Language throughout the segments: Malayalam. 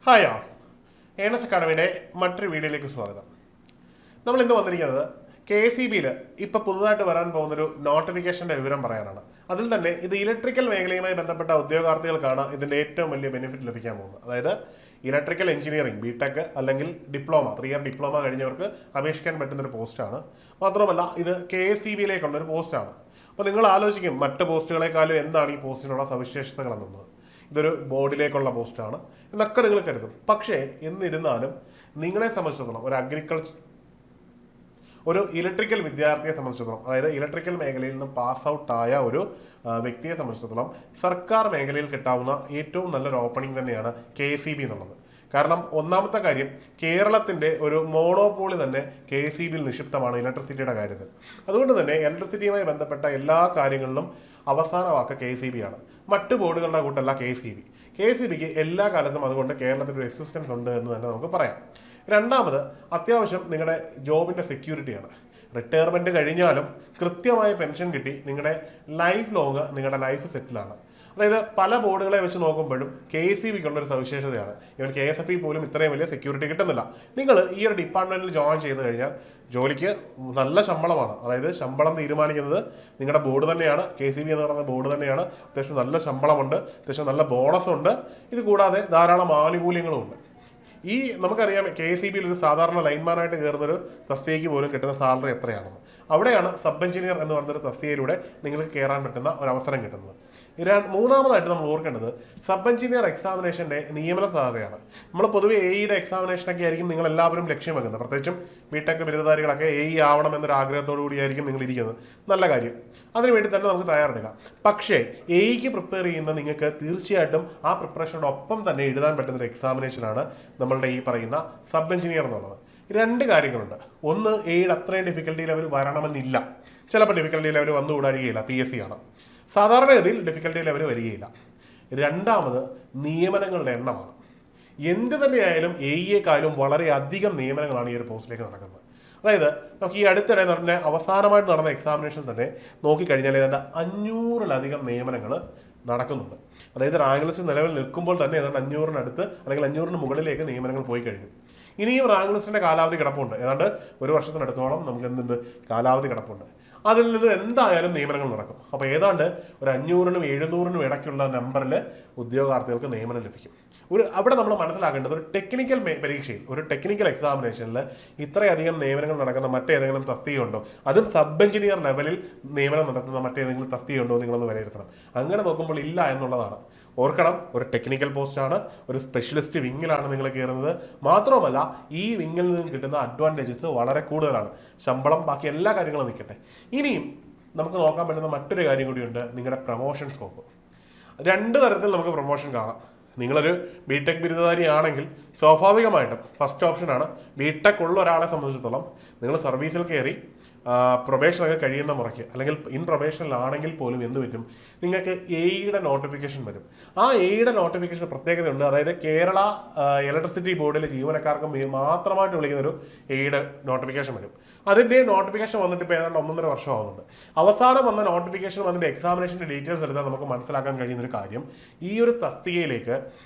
ഹായ് ഏണസ് അക്കാഡമിയുടെ മറ്റൊരു വീഡിയോയിലേക്ക് സ്വാഗതം. നമ്മൾ ഇന്ന് വന്നിരിക്കുന്നത് KSEBയിൽ ഇപ്പോൾ പുതുതായിട്ട് വരാൻ പോകുന്നൊരു നോട്ടിഫിക്കേഷൻ്റെ വിവരം പറയാനാണ്. അതിൽ തന്നെ ഇത് ഇലക്ട്രിക്കൽ മേഖലയുമായി ബന്ധപ്പെട്ട ഉദ്യോഗാർത്ഥികൾക്കാണ് ഇതിൻ്റെ ഏറ്റവും വലിയ ബെനിഫിറ്റ് ലഭിക്കാൻ പോകുന്നത്. അതായത് ഇലക്ട്രിക്കൽ എഞ്ചിനീയറിംഗ് ബിടെക് അല്ലെങ്കിൽ ഡിപ്ലോമ 3 ഇയർ ഡിപ്ലോമ കഴിഞ്ഞവർക്ക് അപേക്ഷിക്കാൻ പറ്റുന്നൊരു പോസ്റ്റാണ്. മാത്രമല്ല ഇത് KSEBയിലേക്കുള്ളൊരു പോസ്റ്റാണ്. അപ്പോൾ നിങ്ങൾ ആലോചിക്കും മറ്റ് പോസ്റ്റുകളെക്കാളും എന്താണ് ഈ പോസ്റ്റിനുള്ള സവിശേഷതകൾ എന്നുള്ളത്. ഇതൊരു ബോർഡിലേക്കുള്ള പോസ്റ്റാണ് എന്നൊക്കെ നിങ്ങൾ കരുതും. പക്ഷേ എന്നിരുന്നാലും നിങ്ങളെ സംബന്ധിച്ചിടത്തോളം ഒരു ഇലക്ട്രിക്കൽ വിദ്യാർത്ഥിയെ സംബന്ധിച്ചിടത്തോളം, അതായത് ഇലക്ട്രിക്കൽ മേഖലയിൽ നിന്ന് പാസ് ഔട്ട് ആയ ഒരു വ്യക്തിയെ സംബന്ധിച്ചിടത്തോളം സർക്കാർ മേഖലയിൽ കിട്ടാവുന്ന ഏറ്റവും നല്ലൊരു ഓപ്പണിംഗ് തന്നെയാണ് KSEB എന്നുള്ളത്. കാരണം ഒന്നാമത്തെ കാര്യം, കേരളത്തിന്റെ ഒരു മോണോപോളി തന്നെ KSEBയിൽ നിക്ഷിപ്തമാണ് ഇലക്ട്രിസിറ്റിയുടെ കാര്യത്തിൽ. അതുകൊണ്ട് തന്നെ ഇലക്ട്രിസിറ്റിയുമായി ബന്ധപ്പെട്ട എല്ലാ കാര്യങ്ങളിലും അവസാന വാക്ക് KSEB ആണ്. മറ്റ് ബോർഡുകളുടെ കൂട്ടല്ല KSEB. KSEBക്ക് എല്ലാ കാലത്തും അതുകൊണ്ട് കേരളത്തിൽ ഒരു എക്സിസ്റ്റൻസ് ഉണ്ട് എന്ന് തന്നെ നമുക്ക് പറയാം. രണ്ടാമത്, അത്യാവശ്യം നിങ്ങളുടെ ജോബിന്റെ സെക്യൂരിറ്റിയാണ്. റിട്ടയർമെന്റ് കഴിഞ്ഞാലും കൃത്യമായ പെൻഷൻ കിട്ടി നിങ്ങളുടെ ലൈഫ് ലോങ് നിങ്ങളുടെ ലൈഫ് സെറ്റിലാണ്. അതായത് പല ബോർഡുകളെ വെച്ച് നോക്കുമ്പോഴും KSEBക്കുള്ള ഒരു സവിശേഷതയാണ്. ഇവൻ KSFE പോലും ഇത്രയും വലിയ സെക്യൂരിറ്റി കിട്ടുന്നില്ല. നിങ്ങൾ ഈ ഒരു ഡിപ്പാർട്ട്മെന്റിൽ ജോയിൻ ചെയ്ത് കഴിഞ്ഞാൽ ജോലിക്ക് നല്ല ശമ്പളമാണ്. അതായത് ശമ്പളം തീരുമാനിക്കുന്നത് നിങ്ങളുടെ ബോർഡ് തന്നെയാണ്. KSEB എന്ന് പറയുന്ന ബോർഡ് തന്നെയാണ്. അത്യാവശ്യം നല്ല ശമ്പളമുണ്ട്, അത്യാവശ്യം നല്ല ബോണസ് ഉണ്ട്. ഇത് കൂടാതെ ധാരാളം ആനുകൂല്യങ്ങളും ഉണ്ട്. നമുക്കറിയാം KSEBയിൽ ഒരു സാധാരണ ലൈൻമാനായിട്ട് കയറുന്നൊരു തസ്തികയ്ക്ക് പോലും കിട്ടുന്ന സാലറി എത്രയാണെന്ന്. അവിടെയാണ് സബ് എഞ്ചിനീയർ എന്ന് പറഞ്ഞൊരു തസ്തികയിലൂടെ നിങ്ങൾക്ക് കയറാൻ പറ്റുന്ന ഒരു അവസരം കിട്ടുന്നത്. മൂന്നാമതായിട്ട് നമ്മൾ ഓർക്കേണ്ടത് സബ് എഞ്ചിനീയർ എക്സാമിനേഷന്റെ നിയമന സാധ്യതയാണ്. നമ്മൾ പൊതുവെ AEയുടെ എക്സാമിനേഷനൊക്കെ ആയിരിക്കും നിങ്ങൾ എല്ലാവരും ലക്ഷ്യം വെക്കുന്നത്. പ്രത്യേകിച്ചും ബിടെക് ബിരുദധാരികളൊക്കെ AE ആവണം എന്നൊരു ആഗ്രഹത്തോടു കൂടിയായിരിക്കും നിങ്ങൾ ഇരിക്കുന്നത്. നല്ല കാര്യം, അതിനുവേണ്ടി തന്നെ നമുക്ക് തയ്യാറെടുക്കാം. പക്ഷേ AEക്ക് പ്രിപ്പയർ ചെയ്യുന്ന നിങ്ങൾക്ക് തീർച്ചയായിട്ടും ആ പ്രിപ്പറേഷനോട് ഒപ്പം തന്നെ എഴുതാൻ പറ്റുന്ന ഒരു എക്സാമിനേഷനാണ് നമ്മളുടെ ഈ പറയുന്ന സബ് എഞ്ചിനീയർ എന്നുള്ളത്. രണ്ട് കാര്യങ്ങളുണ്ട്. ഒന്ന്, AEയുടെ അത്രയും ഡിഫിക്കൽട്ടി ലെവൽ വരണമെന്നില്ല. ചിലപ്പോൾ ഡിഫിക്കൽട്ടി ലെവൽ വന്നുകൂടാരികയില്ല, PSC ആണ്. സാധാരണഗതിയിൽ ഡിഫിക്കൽട്ടി ലെവൽ വരികയില്ല. രണ്ടാമത്, നിയമനങ്ങളുടെ എണ്ണമാണ്. എന്ത് തന്നെയായാലും AEയെക്കാളും വളരെയധികം നിയമനങ്ങളാണ് ഈ ഒരു പോസ്റ്റിലേക്ക് നടക്കുന്നത്. അതായത് നമുക്ക് ഈ അടുത്തിടെ നടന്ന അവസാനമായിട്ട് നടന്ന എക്സാമിനേഷൻ തന്നെ നോക്കിക്കഴിഞ്ഞാൽ ഏതാണ്ട് 500-ലധികം നിയമനങ്ങൾ നടക്കുന്നുണ്ട്. അതായത് റാങ്ക് ലിസ്റ്റ് നിലവിൽ നിൽക്കുമ്പോൾ തന്നെ ഏതാണ്ട് 500-നടുത്ത് അല്ലെങ്കിൽ 500-ന് മുകളിലേക്ക് നിയമനങ്ങൾ പോയി കഴിഞ്ഞു. ഇനിയും റാങ്ക് ലിസ്റ്റിന്റെ കാലാവധി കിടപ്പുണ്ട്. ഏതാണ്ട് ഒരു വർഷത്തിനടുത്തോളം നമുക്ക് എന്തുണ്ട്, കാലാവധി കിടപ്പുണ്ട്. അതിൽ നിന്ന് എന്തായാലും നിയമനങ്ങൾ നടക്കും. അപ്പോൾ ഏതാണ്ട് ഒരു 500-നും 700-നും ഇടയ്ക്കുള്ള നമ്പറിൽ ഉദ്യോഗാർത്ഥികൾക്ക് നിയമനം ലഭിക്കും. അവിടെ നമ്മൾ മനസ്സിലാക്കേണ്ടത് ഒരു ടെക്നിക്കൽ പരീക്ഷയിൽ, ഒരു ടെക്നിക്കൽ എക്സാമിനേഷനിൽ ഇത്രയധികം നിയമനങ്ങൾ നടക്കുന്ന മറ്റേതെങ്കിലും തസ്തികയുണ്ടോ, അതും സബ് എഞ്ചിനീയർ ലെവലിൽ നിയമനം നടത്തുന്ന മറ്റേതെങ്കിലും തസ്തികയുണ്ടോ നിങ്ങളൊന്ന് വിലയിരുത്തണം. അങ്ങനെ നോക്കുമ്പോൾ ഇല്ല എന്നുള്ളതാണ്. ഓർക്കണം, ഒരു ടെക്നിക്കൽ പോസ്റ്റാണ്, ഒരു സ്പെഷ്യലിസ്റ്റ് വിങ്ങിലാണ് നിങ്ങൾ കയറുന്നത്. മാത്രവുമല്ല ഈ വിങ്ങിൽ നിന്ന് കിട്ടുന്ന അഡ്വാൻറ്റേജസ് വളരെ കൂടുതലാണ്. ശമ്പളം, ബാക്കി എല്ലാ കാര്യങ്ങളും നിൽക്കട്ടെ. ഇനിയും നമുക്ക് നോക്കാൻ പറ്റുന്ന മറ്റൊരു കാര്യം കൂടിയുണ്ട്, നിങ്ങളുടെ പ്രൊമോഷൻ സ്കോപ്പ്. രണ്ട് തരത്തിൽ നമുക്ക് പ്രൊമോഷൻ കാണാം. നിങ്ങളൊരു ബിടെക് ബിരുദധാരി ആണെങ്കിൽ സ്വാഭാവികമായിട്ടും ഫസ്റ്റ് ഓപ്ഷനാണ് ബിടെക് ഉള്ള ഒരാളെ സംബന്ധിച്ചിടത്തോളം നിങ്ങൾ സർവീസിൽ കയറി പ്രൊബേഷനൊക്കെ കഴിയുന്ന മുറയ്ക്ക് അല്ലെങ്കിൽ ഇൻ പ്രൊബേഷനിലാണെങ്കിൽ പോലും എന്ത് പറ്റും, നിങ്ങൾക്ക് AEയുടെ നോട്ടിഫിക്കേഷൻ വരും. ആ AEയുടെ നോട്ടിഫിക്കേഷൻ പ്രത്യേകതയുണ്ട്. അതായത് കേരള ഇലക്ട്രിസിറ്റി ബോർഡിലെ ജീവനക്കാർക്ക് മാത്രമായിട്ട് വിളിക്കുന്നൊരു AEയുടെ നോട്ടിഫിക്കേഷൻ വരും. അതിൻ്റെ നോട്ടിഫിക്കേഷൻ വന്നിട്ട് ഇപ്പോൾ ഏതാണ്ട് 1.5 വർഷം ആവുന്നുണ്ട്. അവസാനം വന്ന നോട്ടിഫിക്കേഷൻ അതിൻ്റെ എക്സാമിനേഷൻ്റെ ഡീറ്റെയിൽസ് എടുത്താൽ നമുക്ക് മനസ്സിലാക്കാൻ കഴിയുന്നൊരു കാര്യം, ഈ ഒരു തസ്തികയിലേക്ക്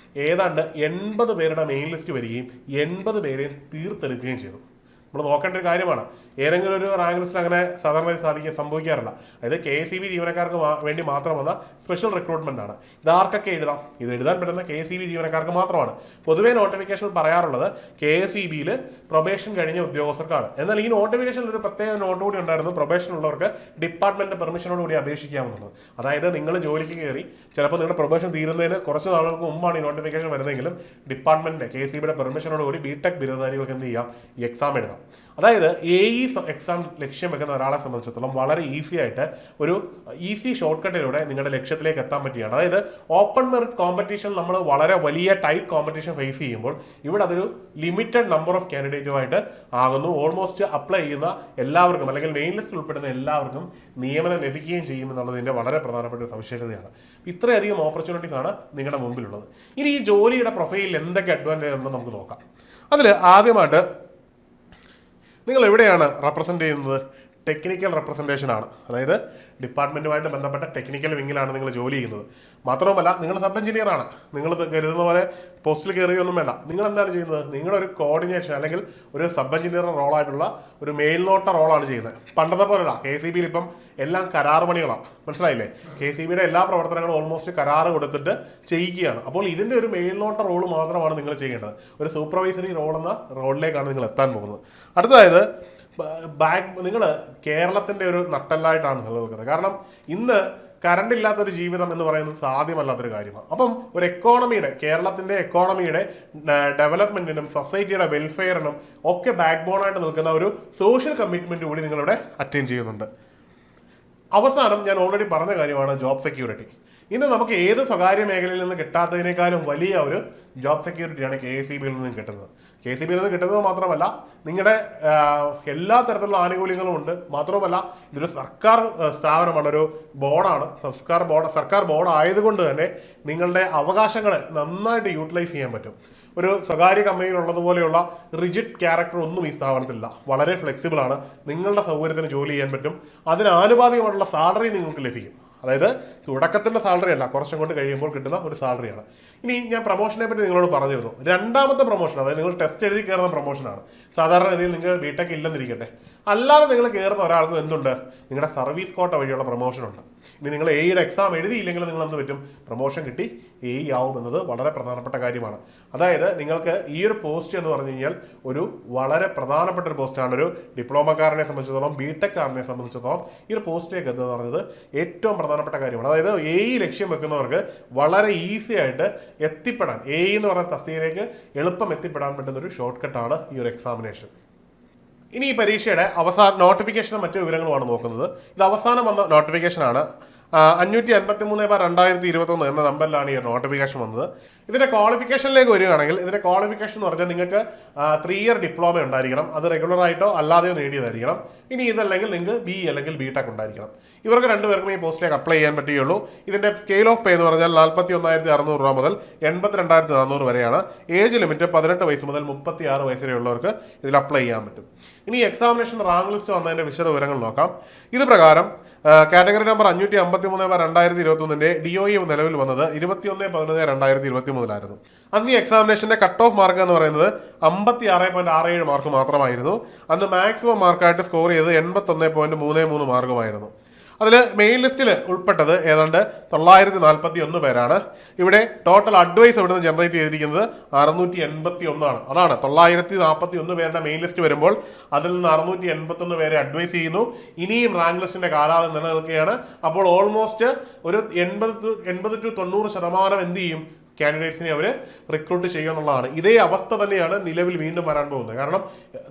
ഏതാണ്ട് 80 പേരുടെ മെയിൻ ലിസ്റ്റ് വരികയും 80 പേരെയും തീർത്തെടുക്കുകയും ചെയ്തു. നമ്മൾ നോക്കേണ്ട ഒരു കാര്യമാണ്. ഏതെങ്കിലും ഒരു റാങ്ക് ലിസ്റ്റിൽ അങ്ങനെ സാധാരണ സംഭവിക്കാറില്ല. അതായത് KSEB ജീവനക്കാർക്ക് വേണ്ടി മാത്രം വന്ന സ്പെഷ്യൽ റിക്രൂട്ട്മെന്റ് ആണ്. ഇതാർക്കൊക്കെ എഴുതാം? ഇത് എഴുതാൻ പറ്റുന്ന KSEB ജീവനക്കാർക്ക് മാത്രമാണ്. പൊതുവേ നോട്ടിഫിക്കേഷൻ പറയാറുള്ളത് KSEBയിൽ പ്രൊബേഷൻ കഴിഞ്ഞ ഉദ്യോഗസ്ഥർക്കാണ്. എന്നാൽ ഈ നോട്ടിഫിക്കേഷനിൽ ഒരു പ്രത്യേക നോട്ട് കൂടി ഉണ്ടായിരുന്നു, പ്രൊബേഷൻ ഉള്ളവർക്ക് ഡിപ്പാർട്ട്മെന്റ് പെർമിഷനോട് കൂടി അപേക്ഷിക്കാമെന്നുള്ളത്. അതായത് നിങ്ങൾ ജോലിക്ക് കയറി ചിലപ്പോൾ നിങ്ങളുടെ പ്രൊബേഷൻ തീരുന്നതിന് കുറച്ച് നാളുകൾക്ക് മുമ്പാണ് ഈ നോട്ടിഫിക്കേഷൻ വരുന്നതെങ്കിലും ഡിപ്പാർട്ട്മെന്റ് KSEBയുടെ പെർമിഷനോട് കൂടി ബിടെക് ബിരുദധാരികൾക്ക് എന്ത് ചെയ്യാം, ഈ എക്സാം എഴുതാം. അതായത് AE എക്സാം ലക്ഷ്യം വെക്കുന്ന ഒരാളെ സംബന്ധിച്ചിടത്തോളം വളരെ ഈസി ആയിട്ട് ഒരു ഈസി ഷോർട്ട് കട്ടിലൂടെ നിങ്ങളുടെ ലക്ഷ്യത്തിലേക്ക് എത്താൻ പറ്റുകയാണ്. അതായത് ഓപ്പൺ മെറിറ്റ് കോമ്പറ്റീഷൻ നമ്മൾ വളരെ വലിയ ടൈറ്റ് കോമ്പറ്റീഷൻ ഫേസ് ചെയ്യുമ്പോൾ ഇവിടെ അതൊരു ലിമിറ്റഡ് നമ്പർ ഓഫ് കാൻഡിഡേറ്റുമായിട്ട് ആകുന്നു. ഓൾമോസ്റ്റ് അപ്ലൈ ചെയ്യുന്ന എല്ലാവർക്കും അല്ലെങ്കിൽ മെയിൻ ലിസ്റ്റിൽ ഉൾപ്പെടുന്ന എല്ലാവർക്കും നിയമനം ലഭിക്കുകയും ചെയ്യും എന്നുള്ളതിൻ്റെ വളരെ പ്രധാനപ്പെട്ട ഒരു സവിശേഷതയാണ്. ഇത്രയധികം ഓപ്പർച്യൂണിറ്റീസ് ആണ് നിങ്ങളുടെ മുമ്പിലുള്ളത്. ഇനി ഈ ജോലിയുടെ പ്രൊഫൈലിൽ എന്തൊക്കെ അഡ്വാൻറ്റേജ് ഉണ്ടെന്ന് നമുക്ക് നോക്കാം. അതിൽ ആദ്യമായിട്ട് നിങ്ങൾ എവിടെയാണ് റെപ്രസെൻ്റ് ചെയ്യുന്നത്? ടെക്നിക്കൽ റെപ്രസെൻറ്റേഷൻ ആണ്. അതായത് ഡിപ്പാർട്ട്മെന്റുമായിട്ട് ബന്ധപ്പെട്ട ടെക്നിക്കൽ വിങ്ങിലാണ് നിങ്ങൾ ജോലി ചെയ്യുന്നത്. മാത്രവുമല്ല നിങ്ങൾ സബ് എഞ്ചിനീയർ ആണ്. നിങ്ങൾ കരുതുന്ന പോലെ പോസ്റ്റിൽ കയറുകയൊന്നും വേണ്ട. നിങ്ങൾ എന്താണ് ചെയ്യുന്നത്? നിങ്ങളൊരു കോർഡിനേഷൻ അല്ലെങ്കിൽ ഒരു സബ് എഞ്ചിനീയർ റോളായിട്ടുള്ള ഒരു മേൽനോട്ട റോളാണ് ചെയ്യുന്നത്. പണ്ടത്തെ പോലെയല്ല. KCBയിൽ ഇപ്പം എല്ലാം കരാർ പണികളാണ്. മനസ്സിലായില്ലേ? KCBയുടെ എല്ലാ പ്രവർത്തനങ്ങളും ഓൾമോസ്റ്റ് കരാറ് കൊടുത്തിട്ട് ചെയ്യിക്കുകയാണ്. അപ്പോൾ ഇതിന്റെ ഒരു മേൽനോട്ട റോള് മാത്രമാണ് നിങ്ങൾ ചെയ്യേണ്ടത്. ഒരു സൂപ്പർവൈസറി റോൾ എന്ന റോളിലേക്കാണ് നിങ്ങൾ എത്താൻ പോകുന്നത്. അടുത്തതായത് നിങ്ങൾ കേരളത്തിന്റെ ഒരു നട്ടെല്ലായിട്ടാണ് നിലനിൽക്കുന്നത്. കാരണം ഇന്ന് കറണ്ട് ഇല്ലാത്തൊരു ജീവിതം എന്ന് പറയുന്നത് സാധ്യമല്ലാത്തൊരു കാര്യമാണ്. അപ്പം ഒരു കേരളത്തിന്റെ എക്കോണമിയുടെ ഡെവലപ്മെന്റിനും സൊസൈറ്റിയുടെ വെൽഫെയറിനും ഒക്കെ ബാക്ക് ബോണായിട്ട് നിൽക്കുന്ന ഒരു സോഷ്യൽ കമ്മിറ്റ്മെന്റ് കൂടി നിങ്ങളിവിടെ അറ്റൻഡ് ചെയ്യുന്നുണ്ട്. അവസാനം ഞാൻ ഓൾറെഡി പറഞ്ഞ കാര്യമാണ് ജോബ് സെക്യൂരിറ്റി. ഇന്ന് നമുക്ക് ഏത് സ്വകാര്യ മേഖലയിൽ നിന്ന് കിട്ടാത്തതിനേക്കാളും വലിയ ഒരു ജോബ് സെക്യൂരിറ്റിയാണ് KCBയിൽ നിന്ന് കിട്ടുന്നത്. KCBയിൽ നിന്ന് കിട്ടുന്നത് മാത്രമല്ല, നിങ്ങളുടെ എല്ലാ തരത്തിലുള്ള ആനുകൂല്യങ്ങളും ഉണ്ട്. മാത്രമല്ല ഇതൊരു സർക്കാർ സ്ഥാപനമാണ്, ഒരു ബോർഡാണ്. സർക്കാർ ബോർഡ് ആയതുകൊണ്ട് തന്നെ നിങ്ങളുടെ അവകാശങ്ങളെ നന്നായിട്ട് യൂട്ടിലൈസ് ചെയ്യാൻ പറ്റും. ഒരു സ്വകാര്യ കമ്പനിയിൽ ഉള്ളതുപോലെയുള്ള റിജിഡ് ക്യാരക്ടർ ഒന്നും ഈ സ്ഥാപനത്തിലില്ല. വളരെ ഫ്ലെക്സിബിൾ ആണ്. നിങ്ങളുടെ സൗകര്യത്തിന് ജോലി ചെയ്യാൻ പറ്റും. അതിന് ആനുപാതികമായിട്ടുള്ള സാലറി നിങ്ങൾക്ക് ലഭിക്കും. അതായത് തുടക്കത്തിന്റെ സാലറി അല്ല, കുറച്ചും കൊണ്ട് കഴിയുമ്പോൾ കിട്ടുന്ന ഒരു സാലറിയാണ്. ഇനി ഞാൻ പ്രൊമോഷനെ പറ്റി നിങ്ങളോട് പറഞ്ഞിരുന്നു. രണ്ടാമത്തെ പ്രൊമോഷൻ, അതായത് നിങ്ങൾ ടെസ്റ്റ് എഴുതി കയറുന്ന പ്രൊമോഷനാണ്. സാധാരണ രീതിയിൽ നിങ്ങൾ ബിടെക് ഇല്ലെന്നിരിക്കട്ടെ, അല്ലാതെ നിങ്ങൾ കയറുന്ന ഒരാൾക്കും എന്തുണ്ട്? നിങ്ങളുടെ സർവീസ് കോട്ട വഴിയുള്ള പ്രൊമോഷൻ ഉണ്ട്. ഇനി നിങ്ങൾ എയുടെ എക്സാം എഴുതിയില്ലെങ്കിൽ നിങ്ങൾ എന്ത് പറ്റും? പ്രൊമോഷൻ കിട്ടി ആവും എന്നത് വളരെ പ്രധാനപ്പെട്ട കാര്യമാണ്. അതായത് നിങ്ങൾക്ക് ഈ ഒരു പോസ്റ്റ് എന്ന് പറഞ്ഞു കഴിഞ്ഞാൽ ഒരു വളരെ പ്രധാനപ്പെട്ട ഒരു പോസ്റ്റാണ്. ഒരു ഡിപ്ലോമക്കാരനെ സംബന്ധിച്ചിടത്തോളം, ബിടെക്കാരനെ സംബന്ധിച്ചിടത്തോളം ഈ ഒരു പോസ്റ്റിലേക്ക് എന്ന് പറയുന്നത് ഏറ്റവും പ്രധാനപ്പെട്ട കാര്യമാണ്. അതായത് ലക്ഷ്യം വെക്കുന്നവർക്ക് വളരെ ഈസി ആയിട്ട് എത്തിപ്പെടാൻ, എന്ന് പറയുന്ന തസ്തികയിലേക്ക് എളുപ്പം എത്തിപ്പെടാൻ പറ്റുന്ന ഒരു ഷോർട്ട് കട്ടാണ് ഈ ഒരു എക്സാമിനേഷൻ. ഇനി ഈ പരീക്ഷയുടെ നോട്ടിഫിക്കേഷനും മറ്റു വിവരങ്ങളുമാണ് നോക്കുന്നത്. ഇത് അവസാനം വന്ന നോട്ടിഫിക്കേഷനാണ്. 553/2021 എന്ന നമ്പറിലാണ് ഈ നോട്ടിഫിക്കേഷൻ വന്നത്. ഇതിന്റെ ക്വാളിഫിക്കേഷനിലേക്ക് വരികയാണെങ്കിൽ, ഇതിന്റെ ക്വാളിഫിക്കേഷൻ എന്ന് പറഞ്ഞാൽ നിങ്ങൾക്ക് 3 ഇയർ ഡിപ്ലോമ ഉണ്ടായിരിക്കണം. അത് റെഗുലർ ആയിട്ടോ അല്ലാതെയോ നേടിയതായിരിക്കണം. ഇനി ഇതല്ലെങ്കിൽ നിങ്ങൾക്ക് BE അല്ലെങ്കിൽ BTech ഉണ്ടായിരിക്കണം. ഇവർക്ക് രണ്ടുപേർക്കും ഈ പോസ്റ്റിലേക്ക് അപ്ലൈ ചെയ്യാൻ പറ്റുകയുള്ളൂ. ഇതിന്റെ സ്കെയിൽ ഓഫ് പേ എന്ന് പറഞ്ഞാൽ 41,600 രൂപ മുതൽ 82,400 വരെയാണ്. ഏജ് ലിമിറ്റ് 18 വയസ്സ് മുതൽ 36 വയസ്സ് വരെയുള്ളവർക്ക് ഇതിൽ അപ്ലൈ ചെയ്യാൻ പറ്റും. ഇനി എക്സാമിനേഷൻ റാങ്ക് ലിസ്റ്റ് വന്നതിന്റെ വിശദ വിവരങ്ങൾ നോക്കാം. ഇത് പ്രകാരം കാറ്റഗറി നമ്പർ 553/2021 DOE നിലവിൽ വന്നത് 21/11/2023 അന്ന് ഈ എക്സാമിനേഷന്റെ കട്ട് ഓഫ് മാർക്ക് എന്ന് പറയുന്നത് 56.67 മാർക്ക് മാത്രമായിരുന്നു. അന്ന് മാക്സിമം മാർക്കായിട്ട് സ്കോർ ചെയ്തത് 81.33 മാർക്കുമായിരുന്നു. അതിൽ മെയിൻ ലിസ്റ്റിൽ ഉൾപ്പെട്ടത് ഏതാണ്ട് 941 പേരാണ്. ഇവിടെ ടോട്ടൽ അഡ്വൈസ് ഇവിടെ നിന്ന് ജനറേറ്റ് ചെയ്തിരിക്കുന്നത് 681 ആണ്. അതാണ് 941 പേരുടെ മെയിൻ ലിസ്റ്റ് വരുമ്പോൾ അതിൽ നിന്ന് 681 പേരെ അഡ്വൈസ് ചെയ്യുന്നു. ഇനിയും റാങ്ക് ലിസ്റ്റിന്റെ കാലാവധി നിലനിൽക്കുകയാണ്. അപ്പോൾ ഓൾമോസ്റ്റ് ഒരു 80 to 90% എന്ത് ചെയ്യും? കാൻഡിഡേറ്റ്സിനെ അവർ റിക്രൂട്ട് ചെയ്യുക എന്നുള്ളതാണ്. ഇതേ അവസ്ഥ തന്നെയാണ് നിലവിൽ വീണ്ടും വരാൻ പോകുന്നത്. കാരണം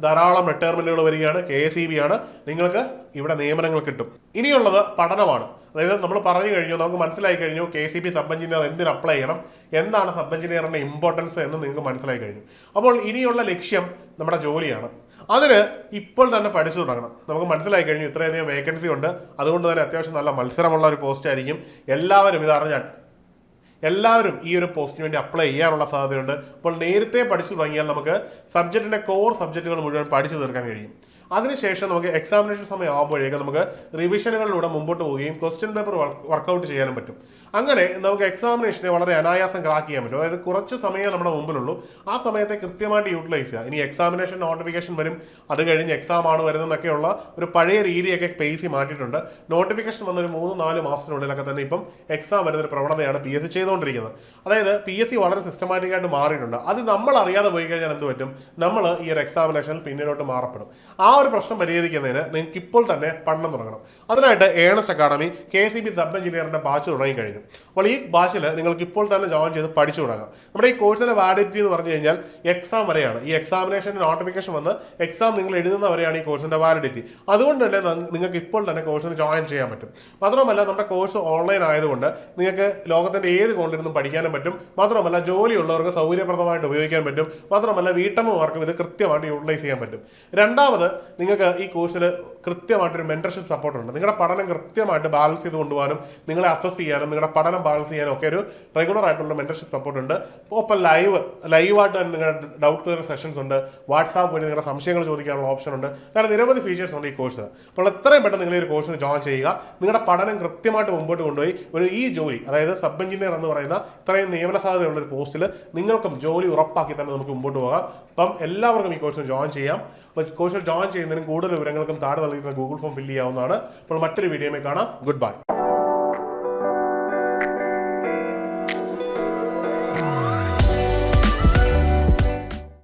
ധാരാളം റിട്ടയർമെന്റുകൾ വരികയാണ്. KCB ആണ്. നിങ്ങൾക്ക് ഇവിടെ നിയമനങ്ങൾ കിട്ടും. ഇനിയുള്ളത് പഠനമാണ്. അതായത് നമ്മൾ പറഞ്ഞു കഴിഞ്ഞു, നമുക്ക് മനസ്സിലായി കഴിഞ്ഞു KCB സബ് എഞ്ചിനീയർ എന്തിന് അപ്ലൈ ചെയ്യണം, എന്താണ് സബ് എഞ്ചിനീയറിന്റെ ഇമ്പോർട്ടൻസ് എന്ന് നിങ്ങൾക്ക് മനസ്സിലായി കഴിഞ്ഞു. അപ്പോൾ ഇനിയുള്ള ലക്ഷ്യം നമ്മുടെ ജോലിയാണ്. അതിന് ഇപ്പോൾ തന്നെ പഠിച്ചു തുടങ്ങണം. നമുക്ക് മനസ്സിലായി കഴിഞ്ഞു ഇത്രയധികം വേക്കൻസി ഉണ്ട്. അതുകൊണ്ട് തന്നെ അത്യാവശ്യം നല്ല മത്സരമുള്ള ഒരു പോസ്റ്റ് ആയിരിക്കും. എല്ലാവരും ഈ ഒരു പോസ്റ്റിന് വേണ്ടി അപ്ലൈ ചെയ്യാനുള്ള സാധ്യതയുണ്ട്. അപ്പോൾ നേരത്തെ പഠിച്ചു തുടങ്ങിയാൽ നമുക്ക് സബ്ജക്റ്റിന്റെ കോർ സബ്ജക്റ്റുകൾ മുഴുവൻ പഠിച്ചു തീർക്കാൻ കഴിയും. അതിനുശേഷം നമുക്ക് എക്സാമിനേഷൻ സമയം ആകുമ്പോഴേക്കും നമുക്ക് റിവിഷനുകളിലൂടെ മുമ്പോട്ട് പോവുകയും ക്വസ്റ്റ്യൻ പേപ്പർ വർക്കൗട്ട് ചെയ്യാനും പറ്റും. അങ്ങനെ നമുക്ക് എക്സാമിനേഷനെ വളരെ അനായാസം ക്രാക്ക് ചെയ്യാൻ പറ്റും. അതായത് കുറച്ച് സമയം നമ്മുടെ മുമ്പിലുള്ളൂ. ആ സമയത്തെ കൃത്യമായിട്ട് യൂട്ടിലൈസ് ചെയ്യുക. ഇനി എക്സാമിനേഷൻ നോട്ടിഫിക്കേഷൻ വരും, അത് കഴിഞ്ഞ് എക്സാം ആണ് വരുന്നതെന്നൊക്കെയുള്ള ഒരു പഴയ രീതിയൊക്കെ പേസി മാറ്റിയിട്ടുണ്ട്. നോട്ടിഫിക്കേഷൻ വന്നൊരു 3-4 മാസത്തിനുള്ളിലൊക്കെ തന്നെ ഇപ്പം എക്സാം വരുന്നൊരു പ്രവണതയാണ് PSC ചെയ്തുകൊണ്ടിരിക്കുന്നത്. അതായത് PSC വളരെ സിസ്റ്റമാറ്റിക് ആയിട്ട് മാറിയിട്ടുണ്ട്. അത് നമ്മൾ അറിയാതെ പോയി കഴിഞ്ഞാൽ എന്ത് പറ്റും? നമ്മൾ ഈ ഒരു എക്സാമിനേഷനിൽ പിന്നിലോട്ട് മാറപ്പെടും. ആ ഒരു പ്രശ്നം പരിഹരിക്കുന്നതിന് നിങ്ങൾക്ക് ഇപ്പോൾ തന്നെ പഠനം തുടങ്ങണം. അതിനായിട്ട് ഏണസ്റ്റ് അക്കാഡമി KCB സബ് എഞ്ചിനീയറിന്റെ ബാച്ച് തുടങ്ങി കഴിഞ്ഞു. അപ്പോൾ ഈ ബാച്ചിൽ നിങ്ങൾക്ക് ഇപ്പോൾ തന്നെ ജോയിൻ ചെയ്ത് പഠിച്ചു തുടങ്ങാം. നമ്മുടെ ഈ കോഴ്സിന്റെ വാലിഡിറ്റി എന്ന് പറഞ്ഞു കഴിഞ്ഞാൽ എക്സാം വരെയാണ്. ഈ എക്സാമിനേഷൻ നോട്ടിഫിക്കേഷൻ വന്ന് എക്സാം നിങ്ങൾ എഴുതുന്നവരെയാണ് ഈ കോഴ്സിന്റെ വാലിഡിറ്റി. അതുകൊണ്ട് തന്നെ നിങ്ങൾക്ക് ഇപ്പോൾ തന്നെ കോഴ്സിന് ജോയിൻ ചെയ്യാൻ പറ്റും. മാത്രമല്ല നമ്മുടെ കോഴ്സ് ഓൺലൈൻ ആയതുകൊണ്ട് നിങ്ങൾക്ക് ലോകത്തിന്റെ ഏത് കോണിലിരുന്നും പഠിക്കാനും പറ്റും. മാത്രമല്ല ജോലിയുള്ളവർക്ക് സൗകര്യപ്രദമായിട്ട് ഉപയോഗിക്കാൻ പറ്റും. മാത്രമല്ല വീട്ടമ്മമാർക്കും ഇത് കൃത്യമായിട്ട് യൂട്ടിലൈസ് ചെയ്യാൻ പറ്റും. രണ്ടാമത് നിങ്ങൾക്ക് ഈ കോഴ്സിൽ കൃത്യമായിട്ടൊരു മെന്റർഷിപ്പ് സപ്പോർട്ട് ഉണ്ട്. നിങ്ങളുടെ പഠനം കൃത്യമായിട്ട് ബാലൻസ് ചെയ്ത് കൊണ്ടുപോകാനും നിങ്ങളെ അസസ് ചെയ്യാനും നിങ്ങളുടെ പഠനം ബാലൻസ് ചെയ്യാനും ഒക്കെ ഒരു റെഗുലർ ആയിട്ടുള്ള മെന്റർഷിപ്പ് സപ്പോർട്ട് ഉണ്ട്. ഒപ്പം ലൈവായിട്ട് തന്നെ നിങ്ങളുടെ ഡൗട്ട് ക്ലിയർ സെഷൻസ് ഉണ്ട്. വാട്സാപ്പ് വഴി നിങ്ങളുടെ സംശയങ്ങൾ ചോദിക്കാനുള്ള ഓപ്ഷൻ ഉണ്ട്. കാരണം നിരവധി ഫീച്ചേഴ്സ് ഉണ്ട് ഈ കോഴ്സ്. അപ്പോൾ എത്രയും പെട്ടെന്ന് നിങ്ങൾ ഈ ഒരു കോഴ്സിന് ജോയിൻ ചെയ്യുക. നിങ്ങളുടെ പഠനം കൃത്യമായിട്ട് മുമ്പോട്ട് കൊണ്ടുപോയി ഈ ജോലി, അതായത് സബ് എഞ്ചിനീയർ എന്ന് പറയുന്ന ഇത്രയും നിയമന സാധ്യതയുള്ള ഒരു പോസ്റ്റിൽ നിങ്ങൾക്കും ജോലി ഉറപ്പാക്കി തന്നെ നമുക്ക് മുമ്പോട്ട് പോകാം. അപ്പം എല്ലാവർക്കും ഈ കോഴ്സിന് ജോയിൻ ചെയ്യാം. അപ്പോൾ കോഴ്സിൽ ജോയിൻ ചെയ്യുന്നതിനും കൂടുതൽ വിവരങ്ങൾക്കും താഴെ നൽകുന്ന ഗൂഗിൾ ഫോം ഫില്ല് ചെയ്യാവുന്നതാണ്. അപ്പോൾ മറ്റൊരു വീഡിയോയിൽ കാണാം. Good bye.